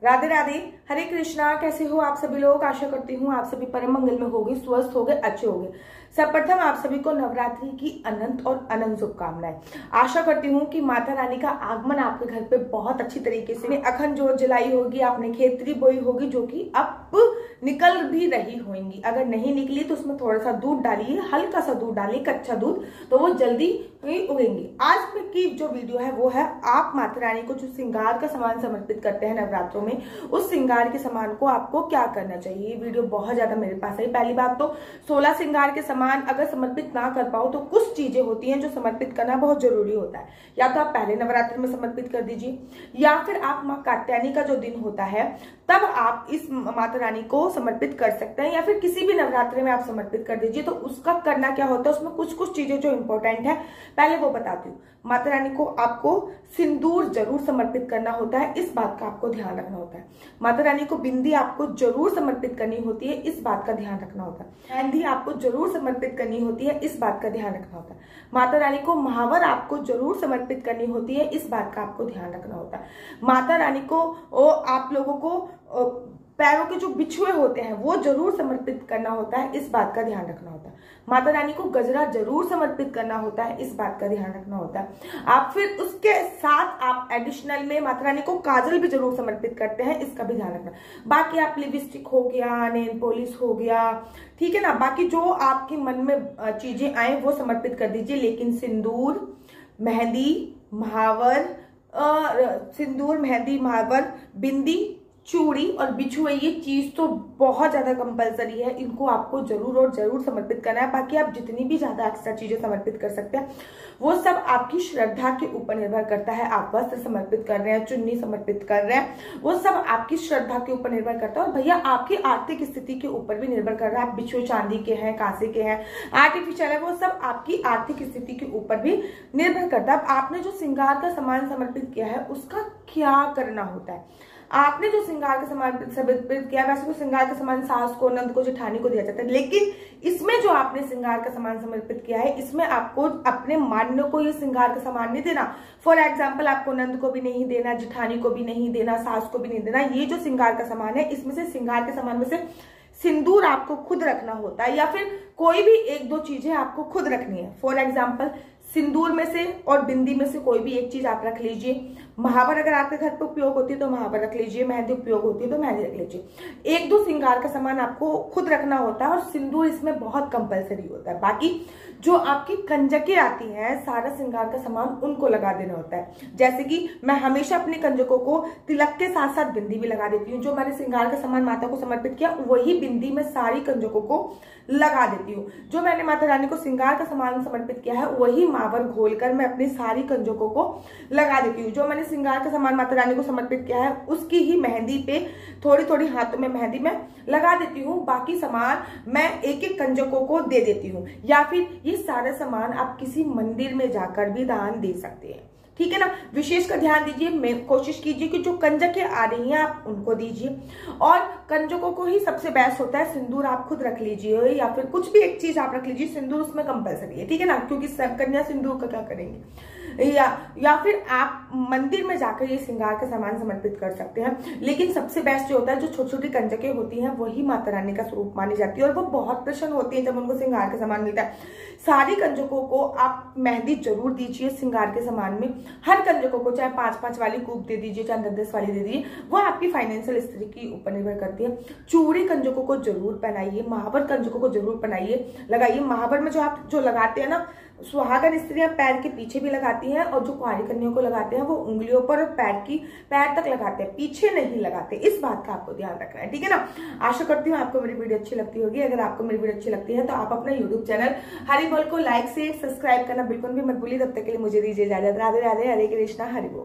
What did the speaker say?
राधे राधे, हरे कृष्णा। कैसे हो आप सभी लोग? आशा करती हूँ आप सभी परम मंगल में होंगे, स्वस्थ होंगे, अच्छे होंगे। सर्वप्रथम आप सभी को नवरात्रि की अनंत और अनंत शुभकामनाएं। आशा करती हूँ कि माता रानी का आगमन आपके घर पे बहुत अच्छी तरीके से अखंड जोत जलाई होगी, आपने खेतरी बोई होगी जो कि अब निकल भी रही होंगी। अगर नहीं निकली तो उसमें थोड़ा सा दूध डालिए, हल्का सा दूध डालिए, कच्चा दूध, तो वो जल्दी ही उगेंगी। आज की जो वीडियो है वो है आप माता रानी को जो श्रृंगार का सामान समर्पित करते हैं नवरात्रों में, उस श्रृंगार के सामान को आपको क्या करना चाहिए। ये वीडियो बहुत ज्यादा मेरे पास है। पहली बात तो 16 श्रृंगार के सामान अगर समर्पित ना कर पाओ तो कुछ चीजें होती हैं जो समर्पित करना बहुत जरूरी होता है। या तो आप पहले नवरात्रि में समर्पित कर दीजिए, या फिर आप माँ कात्यायनी का जो दिन होता है तब आप इस माता रानी को समर्पित कर सकते हैं, या फिर किसी भी नवरात्रि में आप समर्पित कर दीजिए। तो उसका करना क्या होता है, उसमें कुछ कुछ चीजें जो इंपॉर्टेंट है पहले वो बताती हूँ। माता रानी को आपको सिंदूर जरूर समर्पित करना होता है, इस बात का आपको ध्यान रखना होता है। माता रानी को बिंदी आपको जरूर समर्पित करनी होती है, इस बात का ध्यान रखना होता है। मेहंदी आपको जरूर समर्पित करनी होती है, इस बात का ध्यान रखना होता है। माता रानी को महावर आपको जरूर समर्पित करनी होती है, इस बात का आपको ध्यान रखना होता है। माता रानी को आप लोगों को पैरों के जो बिछुए होते हैं वो जरूर समर्पित करना होता है, इस बात का ध्यान रखना होता है। माता रानी को गजरा जरूर समर्पित करना होता है, इस बात का ध्यान रखना होता है। आप फिर उसके साथ आप एडिशनल में माता रानी को काजल भी जरूर समर्पित करते हैं, इसका भी ध्यान रखना। बाकी आप लिपस्टिक हो गया, नेल पॉलिश हो गया, ठीक है ना, बाकी जो आपके मन में चीजें आए वो समर्पित कर दीजिए। लेकिन सिंदूर, मेहंदी, महावर, बिंदी, चूड़ी और बिछुए, ये चीज तो बहुत ज्यादा कंपलसरी है, इनको आपको जरूर और जरूर समर्पित करना है। बाकी आप जितनी भी ज्यादा एक्स्ट्रा चीजें समर्पित कर सकते हैं वो सब आपकी श्रद्धा के ऊपर निर्भर करता है। आप वस्त्र समर्पित कर रहे हैं, चुन्नी समर्पित कर रहे हैं, वो सब आपकी श्रद्धा के ऊपर निर्भर करता है। और भैया आपकी आर्थिक स्थिति के ऊपर भी निर्भर कर रहा है। आप बिछुए चांदी के हैं, कांसे के हैं, आर्टिफिशियल है, वो सब आपकी आर्थिक स्थिति के ऊपर भी निर्भर करता है। आपने जो श्रृंगार का सामान समर्पित किया है उसका क्या करना होता है। आपने जो श्रृंगार का सामान समर्पित किया, वैसे तो श्रृंगार का सामान सास को, नंद को, जेठानी को दिया जाता है, लेकिन इसमें जो आपने श्रृंगार का सामान समर्पित किया है इसमें आपको अपने मान्य को ये श्रृंगार का सामान नहीं देना। फॉर एग्जाम्पल आपको नंद को भी नहीं देना, जेठानी को भी नहीं देना, सास को भी नहीं देना। ये जो श्रृंगार का सामान है इसमें से श्रृंगार के सामान में से सिंदूर आपको खुद रखना होता है, या फिर कोई भी एक दो चीजें आपको खुद रखनी है। फॉर एग्जाम्पल सिंदूर में से और बिंदी में से कोई भी एक चीज आप रख लीजिए। महावर अगर आपके घर पे उपयोग होती है तो महावर रख लीजिए, मेहंदी उपयोग होती है तो मेहंदी रख लीजिए। एक दो श्रृंगार का सामान आपको खुद रखना होता है और सिंदूर इसमें बहुत कंपलसरी होता है। बाकी जो आपकी कंजकें आती हैं, सारा श्रृंगार का सामान उनको लगा देना होता है। जैसे कि मैं हमेशा अपने कंजकों को तिलक के साथ साथ बिंदी भी लगा देती हूँ। जो मैंने श्रृंगार का सामान माता को समर्पित किया वही बिंदी में सारी कंजकों को लगा देती हूँ। जो मैंने माता रानी को श्रृंगार का सामान समर्पित किया है वही महावर घोलकर मैं अपनी सारी कंजकों को लगा देती हूँ। जो मैंने श्रृंगार का सामान माता रानी को समर्पित किया है उसकी ही मेहंदी पे थोड़ी थोड़ी हाथों में मेहंदी में लगा देती हूँ। बाकी सामान मैं एक एक कंजकों को दे देती हूँ, या फिर ये सारा सामान आप किसी मंदिर में जाकर भी दान दे सकते हैं, ठीक है ना। विशेष का ध्यान दीजिए, कोशिश कीजिए कि जो कंजकें आ रही हैं आप उनको दीजिए, और कंजकों को ही सबसे बेस्ट होता है सिंदूर आप खुद रख लीजिए, या फिर कुछ भी एक चीज आप रख लीजिए। सिंदूर उसमें कंपलसरी है, ठीक है ना, क्योंकि कन्या सिंदूर का क्या करेंगे। या फिर आप मंदिर में जाकर ये श्रृंगार का सामान समर्पित कर सकते हैं। लेकिन सबसे बेस्ट जो होता है, जो छोटी छोटी कंजकें होती हैं वही माता रानी का स्वरूप मानी जाती है, और वो बहुत प्रसन्न होती है जब उनको श्रृंगार का सामान मिलता है। सारी कंजकों को आप मेहंदी जरूर दीजिए श्रृंगार के सामान में। हर कंजकों को चाहे 5-5 वाली कूप दे दीजिए, चाहे 10-10 वाली दे दीजिए, वो आपकी फाइनेंशियल स्थिति के ऊपर निर्भर करती है। चूड़ी कंजकों को जरूर पहनाइए, महावर कंजकों को जरूर पहनाइए, लगाइए। महावर में जो आप जो लगाते हैं ना, सुहागन स्त्रियां पैर के पीछे भी लगाती हैं, और जो कुंवारी कन्याओं को लगाते हैं वो उंगलियों पर और पैर तक लगाते हैं, पीछे नहीं लगाते। इस बात का आपको ध्यान रखना है, ठीक है ना। आशा करती हूँ आपको मेरी वीडियो अच्छी लगती होगी। अगर आपको मेरी वीडियो अच्छी लगती है तो आप अपना यूट्यूब चैनल हरि बोल को लाइक से सब्सक्राइब करना बिल्कुल भी मत भूलिए। तब तक के लिए मुझे दीजिए इजाजत। राधे राधे, हरे कृष्णा, हरि बोल।